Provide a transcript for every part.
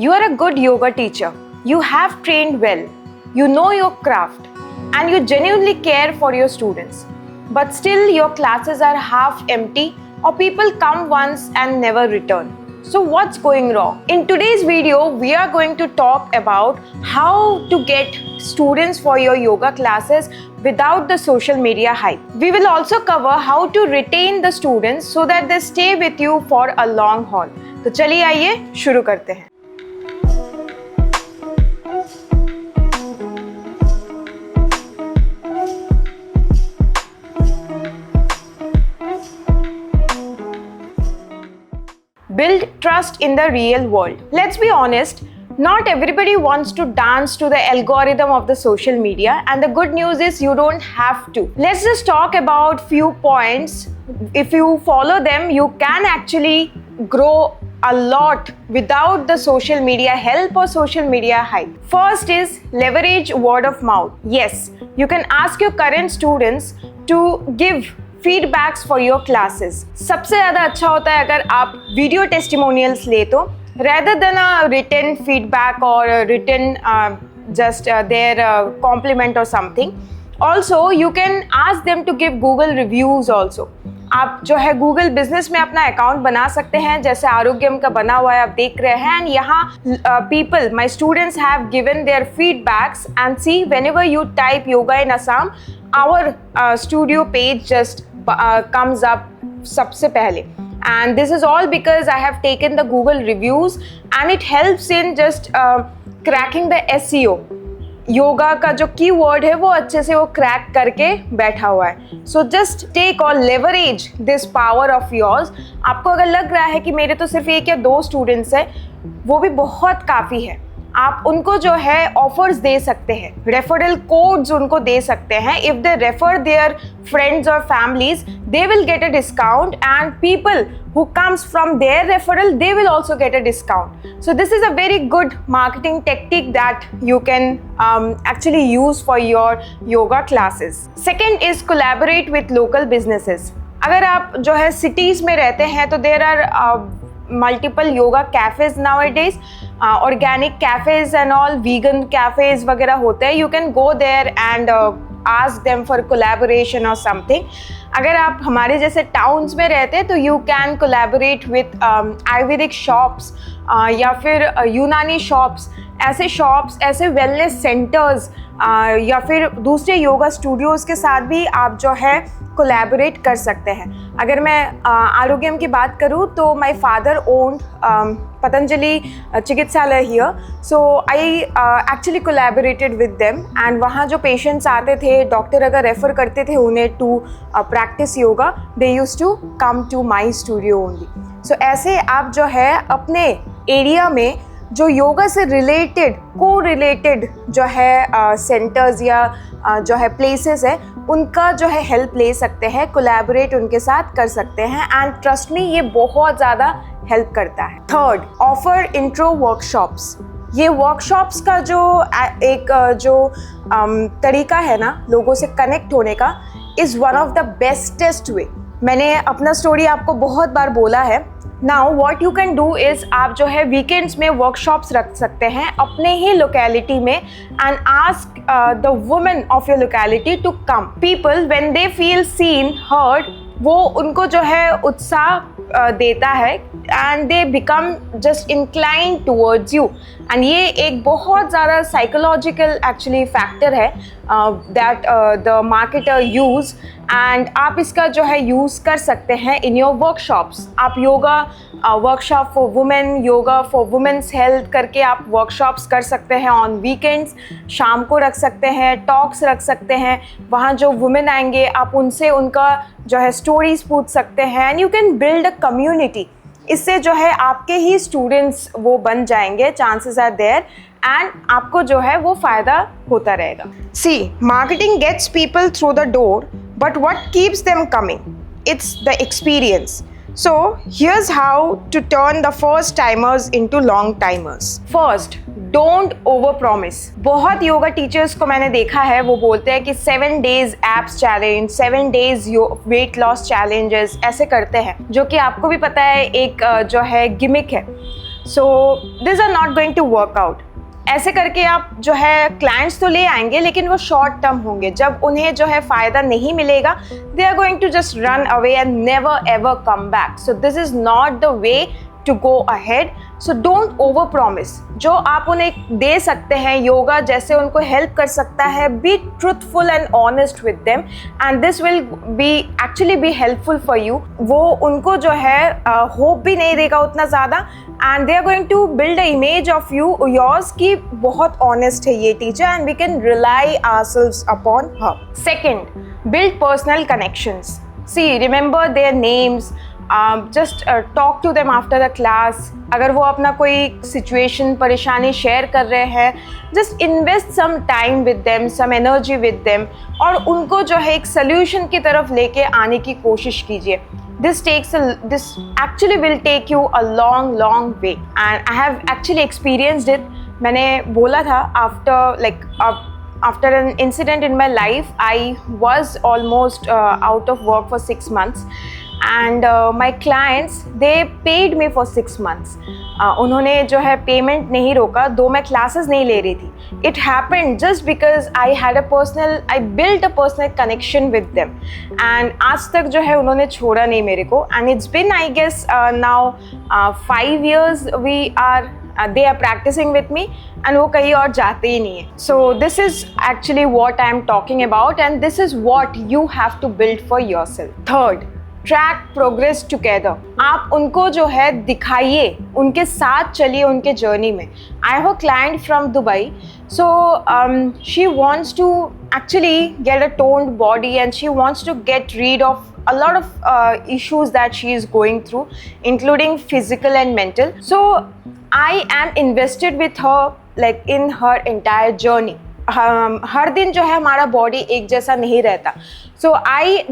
You are a good yoga teacher. You have trained well. You know your craft and you genuinely care for your students. But still your classes are half empty or people come once and never return. So what's going wrong? In today's video, we are going to talk about how to get students for your yoga classes without the social media hype. We will also cover how to retain the students so that they stay with you for a long haul. तो चलिए आइए शुरू करते हैं. Build trust in the real world. Let's be honest, not everybody wants to dance to the algorithm of the social media, and the good news is you don't have to. Let's just talk about few points. If you follow them, you can actually grow a lot without the social media help or social media hype. First is leverage word of mouth. Yes, you can ask your current students to give feedbacks for your classes. सबसे ज़्यादा अच्छा होता है अगर आप video testimonials ले तो rather than a written feedback और रिटन जस्ट देयर कॉम्प्लीमेंट और something. Also you can ask them to give Google reviews also. आप जो है गूगल बिजनेस में अपना अकाउंट बना सकते हैं, जैसे आरोग्यम का बना हुआ है आप देख रहे हैं. एंड यहाँ people, my students have given their feedbacks and see whenever you type yoga in Assam, our studio page just comes up सबसे पहले. And this is all because I have taken the Google reviews and it helps in just cracking the SEO. Yoga का जो keyword है वो अच्छे से वो crack करके बैठा हुआ है. सो जस्ट टेक और leverage this power of yours. आपको अगर लग रहा है कि मेरे तो सिर्फ एक या दो स्टूडेंट्स हैं, वो भी बहुत काफ़ी है. आप उनको जो है ऑफर्स दे सकते हैं, रेफरल कोड्स उनको दे सकते हैं. If they refer their friends और families, they will get a discount and people who comes from their referral, they will also get a discount. So this is a very good marketing technique that you can actually use for your yoga classes. Second is collaborate with local businesses. अगर आप जो है cities में रहते हैं तो there are multiple yoga cafes nowadays, organic cafes and all, vegan cafes वगैरह होते हैं. You can go there and ask them for collaboration or something. अगर आप हमारे जैसे टाउन्स में रहते हैं तो you can collaborate with Ayurvedic shops या फिर यूनानी शॉप्स. ऐसे शॉप्स, ऐसे वेलनेस सेंटर्स या फिर दूसरे योगा स्टूडियोज़ के साथ भी आप जो है कोलैबोरेट कर सकते हैं. अगर मैं आरोग्यम की बात करूँ तो माय फादर ओन्ड पतंजलि चिकित्सालय here. So I actually collaborated with them and वहाँ जो पेशेंट्स आते थे, डॉक्टर अगर रेफ़र करते थे उन्हें to practice yoga, they used to come to my studio only. So ऐसे आप जो है अपने एरिया में जो योगा से रिलेटेड, को रिलेटेड जो है सेंटर्स या जो है प्लेसेस है, उनका जो है हेल्प ले सकते हैं, कोलैबोरेट उनके साथ कर सकते हैं. एंड ट्रस्ट मी, ये बहुत ज़्यादा हेल्प करता है. Third, offer intro workshops. ये वर्कशॉप्स का जो एक जो तरीका है ना लोगों से कनेक्ट होने का, is one of the bestest way. मैंने अपना स्टोरी आपको बहुत बार बोला है. Now what you can do is आप जो है वीकेंड्स में वर्कशॉप्स रख सकते हैं अपने ही लोकेलिटी में and ask the women of your locality to come. People when they feel seen, heard, वो उनको जो है उत्साह देता है and they become just inclined towards you. And ये एक बहुत ज़्यादा साइकोलॉजिकल एक्चुअली फैक्टर है that the marketer use. And आप इसका जो है यूज़ कर सकते हैं इन योर वर्कशॉप्स. आप yoga workshop for women, yoga for women's health करके आप वर्कशॉप्स कर सकते हैं ऑन वीकेंड्स. शाम को रख सकते हैं, टॉक्स रख सकते हैं. वहाँ जो वुमेन आएंगे आप उनसे उनका जो है स्टोरीज पूछ सकते हैं and you can build a community. इससे जो है आपके ही स्टूडेंट्स वो बन जाएंगे, चांसेस आर देयर, एंड आपको जो है वो फ़ायदा होता रहेगा. See, marketing gets people through the door, but what keeps them coming? It's the experience. So here's how to turn the first timers into long timers. First, don't over promise. बहुत yoga teachers को मैंने देखा है, वो बोलते हैं कि 7 days abs challenge, 7 days weight loss challenges ऐसे करते हैं, जो कि आपको भी पता है एक जो है गिमिक है. So this are not going to work out. ऐसे करके आप जो है क्लाइंट्स तो ले आएंगे, लेकिन वो शॉर्ट टर्म होंगे। जब उन्हें जो है फ़ायदा नहीं मिलेगा, they are going to just run away and never ever come back. So this is not the way to go ahead. So don't over promise. जो आप उन्हें दे सकते हैं, योगा जैसे उनको हेल्प कर सकता है, be truthful and honest with them and this will be actually be helpful for you. वो उनको जो है hope भी नहीं देगा उतना ज़्यादा and they are going to build an image of you yours कि बहुत honest है ये teacher and we can rely ourselves upon her. Second, build personal connections. See, remember their names. Just talk to them after the class. अगर वो अपना कोई situation परेशानी share कर रहे हैं, just invest some time with them, some energy with them और उनको जो है एक सोल्यूशन की तरफ लेके आने की कोशिश कीजिए। this actually will take you a long way and I have actually experienced it. मैंने बोला था after an incident in my life, I was almost out of work for 6 months and my clients, they paid me for 6 months. उन्होंने जो है payment नहीं रोका, दो मैं क्लासेस नहीं ले रही थी. It happened just because I built a personal connection with them and आज तक जो है उन्होंने छोड़ा नहीं मेरे को and it's been I guess now 5 years they are practicing with me and वो कहीं और जाते ही नहीं है. So this is actually what I am talking about and this is what you have to build for yourself. Third, track progress together. आप उनको जो है दिखाइए, उनके साथ चलिए उनके जर्नी में. I have a client from Dubai, so she wants to actually get a toned body and she wants to get rid of a lot of issues that she is going through, including physical and mental. So I am invested with her like in her entire journey. हर दिन जो है हमारा body एक जैसा नहीं रहता. So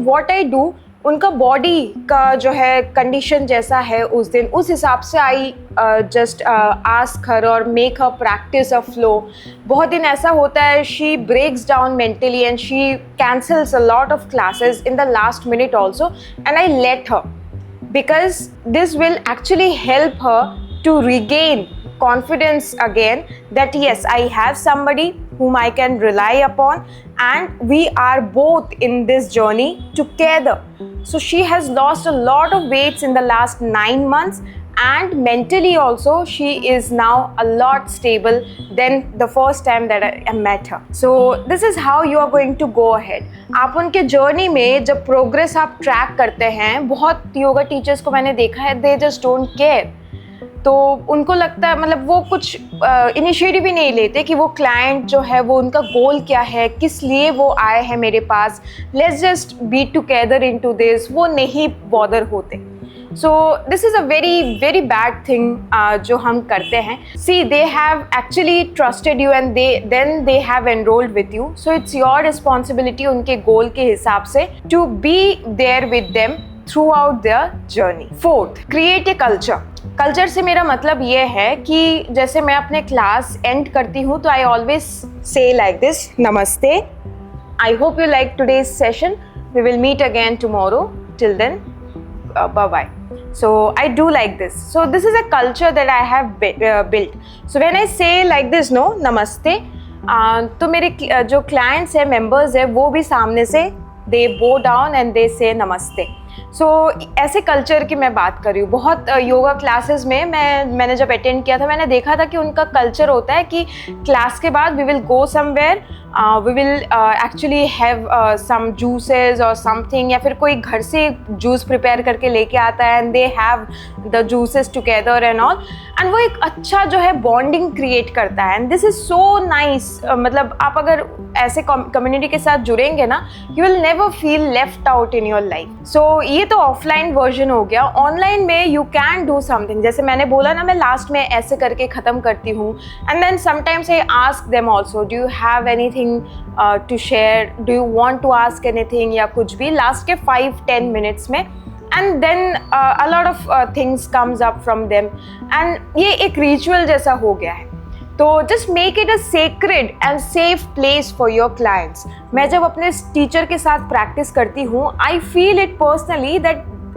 what I do, उनका body का जो है कंडीशन जैसा है उस दिन, उस हिसाब से आई जस्ट आस्क हर और make her practice a flow. बहुत दिन ऐसा होता है she breaks down mentally and she cancels a lot of classes in the last minute also and I let her because this will actually help her to regain confidence again that yes, I have somebody whom I can rely upon and we are both in this journey together. So she has lost a lot of weights in the last 9 months and mentally also she is now a lot stable than the first time that I met her. So this is how you are going to go ahead. आप उनके journey में जब progress आप track करते हैं, बहुत yoga teachers को मैंने देखा है, they just don't care. तो उनको लगता है मतलब वो कुछ इनिशिएटिव भी नहीं लेते कि वो क्लाइंट जो है वो उनका गोल क्या है, किस लिए वो आए हैं मेरे पास, let's just be together into this, वो नहीं बॉदर होते. So this is a very bad thing जो हम करते हैं. See they have actually trusted you and then they have enrolled with you. So it's your responsibility उनके goal के हिसाब से to be there with them throughout their journey. Fourth, create a culture. Culture से मेरा मतलब ये है कि जैसे मैं अपने क्लास एंड करती हूँ तो I always say like this, नमस्ते, I hope you like today's session, we will meet again tomorrow, till then bye bye. So I do like this. So this is a culture that I have built. So when I say like this, no, namaste, तो मेरे जो clients हैं, members हैं, वो भी सामने से they bow down and they say namaste. सो ऐसे कल्चर की मैं बात कर रही हूँ. बहुत योगा क्लासेस में मैंने जब अटेंड किया था, मैंने देखा था कि उनका कल्चर होता है कि क्लास के बाद we will go somewhere, we will actually have some juices और समथिंग, या फिर कोई घर से जूस प्रिपेयर करके लेके आता है and they have the juices together and all, and वो एक अच्छा जो है बॉन्डिंग क्रिएट करता है and this is so nice. मतलब आप अगर ऐसे कम्युनिटी के साथ जुड़ेंगे ना, you will never feel left out in your life. So ये तो ऑफलाइन वर्जन हो गया. ऑनलाइन में यू कैन डू समथिंग. जैसे मैंने बोला ना, मैं लास्ट में ऐसे करके ख़त्म करती हूँ and then sometimes I ask them also, do you have anything to share, do you want to ask anything, या कुछ भी लास्ट के 5-10 मिनट्स में. And then a lot of things comes up from them and ये एक ritual जैसा हो गया है. तो just make it a sacred and safe place for your clients. मैं जब अपने टीचर के साथ प्रैक्टिस करती हूँ, I feel it personally that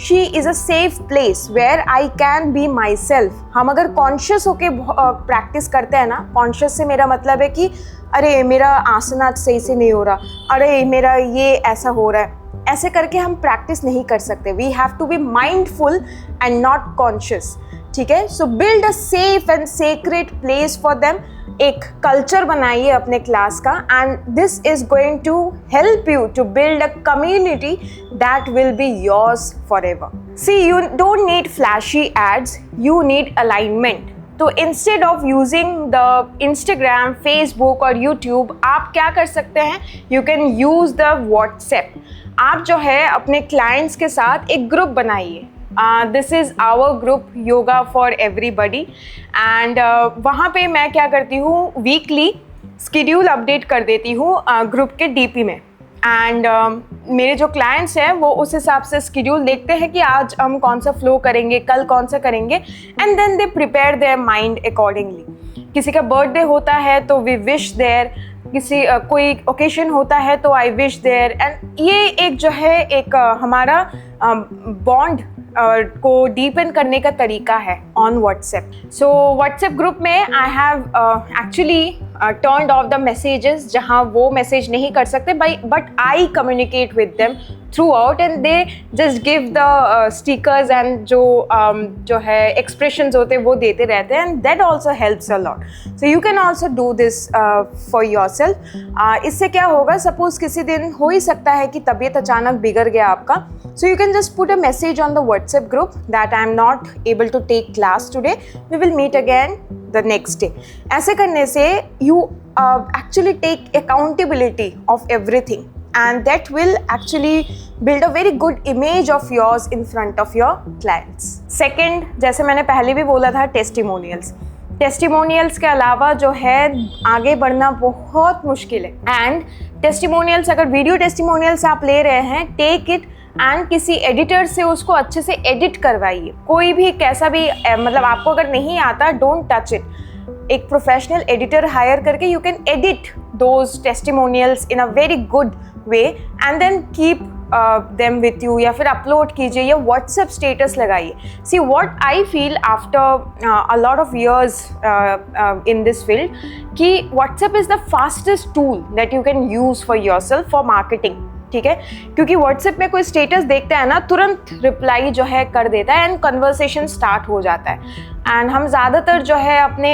she is a safe place where I can be myself. हम अगर कॉन्शियस होके प्रैक्टिस करते हैं ना, कॉन्शियस से मेरा मतलब है कि अरे मेरा आसन आज सही से नहीं हो रहा, अरे मेरा ये ऐसा हो रहा है, ऐसे करके हम प्रैक्टिस नहीं कर सकते। We have to be mindful and not conscious, ठीक है। So build a safe and sacred place for them. एक कल्चर बनाइए अपने क्लास का, and this is going to help you to build a community that will be yours forever. See, you don't need flashy ads, you need alignment. तो instead of using the Instagram, Facebook और YouTube, आप क्या कर सकते हैं, you can use the WhatsApp. आप जो है अपने क्लाइंट्स के साथ एक ग्रुप बनाइए। This is our group yoga for everybody, and वहाँ पे मैं क्या करती हूँ, वीकली स्केड्यूल अपडेट कर देती हूँ ग्रुप के डीपी में। एंड मेरे जो क्लाइंट्स हैं वो उस हिसाब से स्केड्यूल देखते हैं कि आज हम कौन सा फ्लो करेंगे, कल कौन सा करेंगे, and then they prepare their mind accordingly. किसी का बर्थडे होता है तो वी विश देयर, किसी कोई ओकेशन होता है तो आई विश देयर, एंड ये एक जो है एक हमारा बॉन्ड को डीपन करने का तरीका है on WhatsApp. So WhatsApp group में I have actually turned off the messages जहाँ वो मैसेज नहीं कर सकते, but I communicate with them throughout and they just give the stickers and जो है expressions होते हैं वो देते रहते हैं, and that also helps a lot. So you can also do this for yourself. इससे क्या होगा, सपोज किसी दिन हो ही सकता है कि तबीयत अचानक बिगड़ गया आपका, so you can just put a message on the WhatsApp group that I am not able to take class today, we will meet again the next day. ऐसे करने से you actually take accountability of everything, and that will actually build a very good image of yours in front of your clients. Second, जैसे मैंने पहले भी बोला था, testimonials. Testimonials के अलावा जो है आगे बढ़ना बहुत मुश्किल है, एंड टेस्टिमोनियल्स, अगर वीडियो टेस्टिमोनियल्स आप ले रहे हैं, टेक इट एंड किसी एडिटर से उसको अच्छे से एडिट करवाइए। कोई भी कैसा भी मतलब आपको अगर नहीं आता, डोंट टच इट। एक प्रोफेशनल एडिटर हायर करके you can edit those testimonials in a very good way and then keep them with you, या फिर अपलोड कीजिए या व्हाट्सएप स्टेटस लगाइए। See what I feel after a lot of years in this field, कि WhatsApp is the fastest tool that you can use for yourself for marketing, ठीक है। क्योंकि WhatsApp में कोई स्टेटस देखता है ना, तुरंत रिप्लाई जो है कर देता है एंड कन्वर्सेशन स्टार्ट हो जाता है। एंड हम ज़्यादातर जो है अपने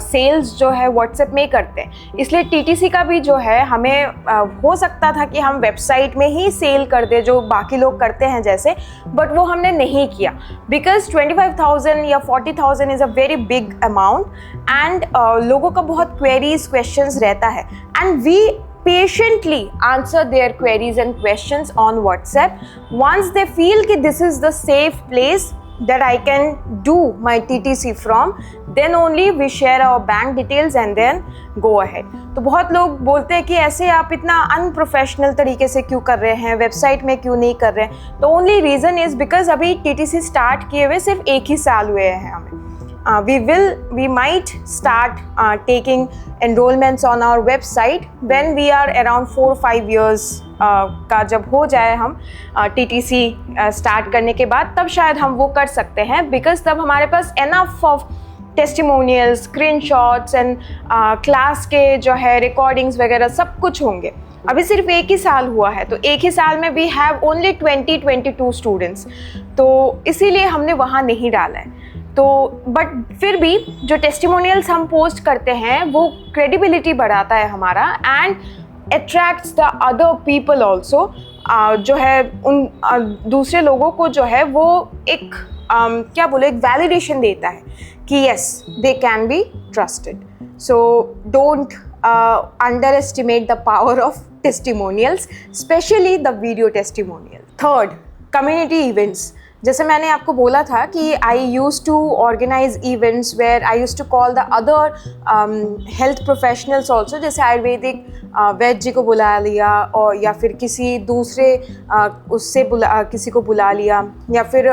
सेल्स जो है व्हाट्सएप में ही करते हैं, इसलिए टीटीसी का भी जो है हमें हो सकता था कि हम वेबसाइट में ही सेल कर दे जो बाकी लोग करते हैं जैसे, बट वो हमने नहीं किया, बिकॉज 25,000 या 40,000 is a very big amount, and लोगों का बहुत क्वेरीज क्वेश्चंस रहता है, and we patiently answer their queries and questions on WhatsApp. Once they feel कि this is the safe place that I can do my TTC from, then only we share our bank details and then go ahead. तो बहुत लोग बोलते हैं कि ऐसे आप इतना अनप्रोफेशनल तरीके से क्यों कर रहे हैं, वेबसाइट में क्यों नहीं कर रहे हैं। तो ओनली रीज़न इज़ बिकॉज अभी TTC स्टार्ट किए हुए सिर्फ एक ही साल हुए हैं हमें। We might start taking enrollments on our website when we are around 4-5 years का जब हो जाए हम TTC स्टार्ट करने के बाद, तब शायद हम वो कर सकते हैं, बिकॉज तब हमारे पास enough of testimonials, screenshots and class के जो है रिकॉर्डिंग्स वगैरह सब कुछ होंगे। अभी सिर्फ एक ही साल हुआ है, तो एक ही साल में we have only 22 स्टूडेंट्स, तो इसीलिए हमने वहाँ नहीं डाला है। तो बट फिर भी जो टेस्टिमोनियल्स हम पोस्ट करते हैं वो क्रेडिबिलिटी बढ़ाता है हमारा, and attracts the other people also, जो है उन दूसरे लोगों को जो है वो एक क्या बोले, एक वैलिडेशन देता है कि yes they can be trusted. So don't underestimate the power of testimonials, specially the video testimonial. Third, community events. जैसे मैंने आपको बोला था कि I use to organise events where I use to call the other health professionals also, जैसे आयुर्वेदिक वैद्य जी को बुला लिया, और या फिर किसी दूसरे उससे किसी को बुला लिया, या फिर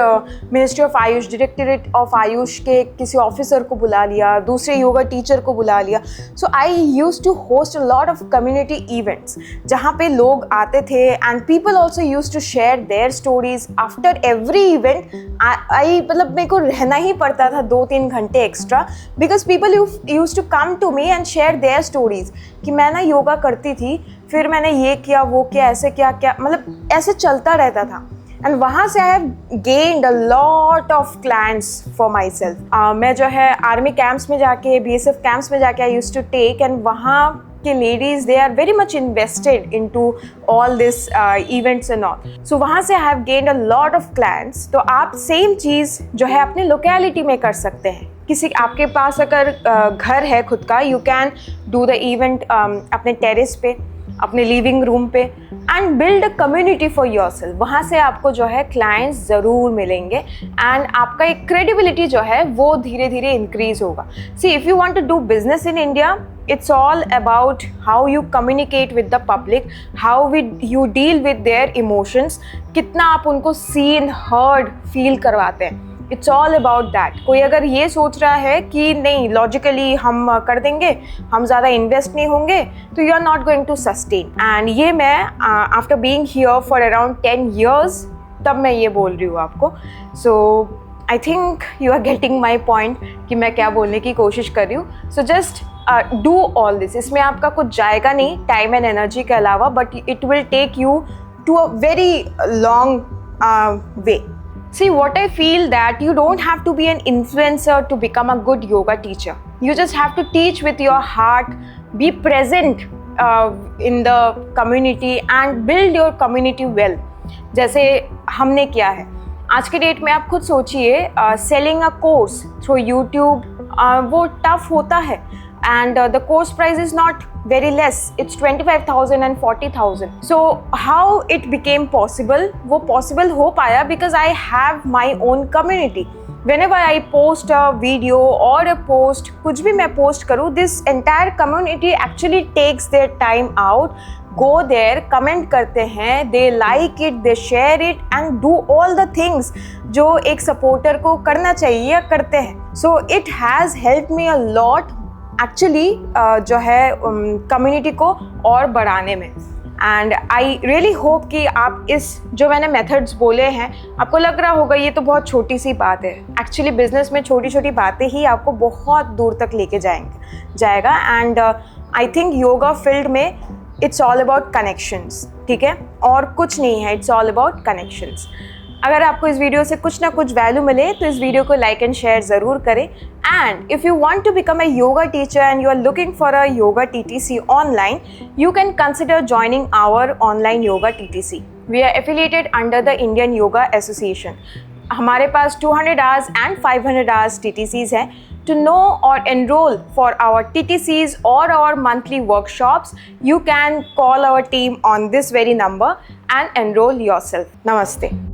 ministry of Ayush, directorate of Ayush के किसी ऑफिसर को बुला लिया, दूसरे योगा टीचर को बुला लिया. So I use to host a lot of community events जहाँ पे लोग आते थे, and people also use to share their stories after every event. I मतलब मेरे को रहना ही पड़ता था 2-3 घंटे extra, because people use to come to me and share their stories कि मैं ना योगा करती थी, फिर मैंने ये किया, वो किया, ऐसे किया, क्या मतलब ऐसे चलता रहता था. एंड वहाँ से I have gained a lot of clients for my self. मैं जो है आर्मी कैंप्स में जाके, BSF कैंप्स में जाके I use to take, and वहाँ के ladies they are very much invested in to all this events and all. So वहाँ से I have gained a lot of clients. तो आप सेम चीज़ जो है अपने लोकेलिटी में कर सकते हैं. किसी आपके पास अगर घर है खुद का, you can do the event अपने टेरेस पे, अपने लिविंग रूम पे, and build a community for yourself. वहाँ से आपको जो है क्लाइंट्स ज़रूर मिलेंगे, एंड आपका एक क्रेडिबिलिटी जो है वो धीरे धीरे इंक्रीज होगा. See, if you want to do business in India, it's all about how you communicate with the public, how you deal with their emotions, कितना आप उनको seen, heard, feel करवाते हैं. It's all about that. कोई अगर ये सोच रहा है कि नहीं लॉजिकली हम कर देंगे, हम ज़्यादा इन्वेस्ट नहीं होंगे, तो you are not going to sustain. And ये मैं after being here for around 10 years तब मैं ये बोल रही हूँ आपको. So I think you are getting my point कि मैं क्या बोलने की कोशिश कर रही हूँ. So just do all this. इसमें आपका कुछ जाएगा नहीं टाइम एंड एनर्जी के अलावा, but it will take you to a very long way. See, what I feel that you don't have to be an influencer to become a good yoga teacher. You just have to teach with your heart, be present in the community and build your community well. जैसे हमने किया है. आज के date में आप खुद सोचिए, selling a course through YouTube वो tough होता है, and the course price is not very less. It's 25,000 and 40,000. So how it became possible? वो possible हो पाया because I have my own community. Whenever I post a video or a post, कुछ भी मैं post करूँ, this entire community actually takes their time out, go there, comment करते हैं, they like it, they share it and do all the things जो एक supporter को करना चाहिए या करते हैं. So it has helped me a lot actually जो है कम्युनिटी को और बढ़ाने में. एंड आई रियली होप कि आप इस जो मैंने मेथड्स बोले हैं, आपको लग रहा होगा ये तो बहुत छोटी सी बात है. एक्चुअली बिजनेस में छोटी छोटी बातें ही आपको बहुत दूर तक लेके जाएगा. And I think yoga field में इट्स ऑल अबाउट कनेक्शंस. ठीक है, और कुछ नहीं है, इट्स ऑल अबाउट कनेक्शंस. अगर आपको इस वीडियो से कुछ ना कुछ वैल्यू मिले तो इस वीडियो को लाइक एंड शेयर ज़रूर करें. And if you want to become a yoga teacher and you are looking for a yoga TTC online, you can consider joining our online yoga TTC. We are affiliated under the Indian Yoga Association. हमारे पास 200 hours and 500 hours TTCs हैं. To know or enroll for our TTCs or our monthly workshops, you can call our team on this very number and enroll yourself. Namaste.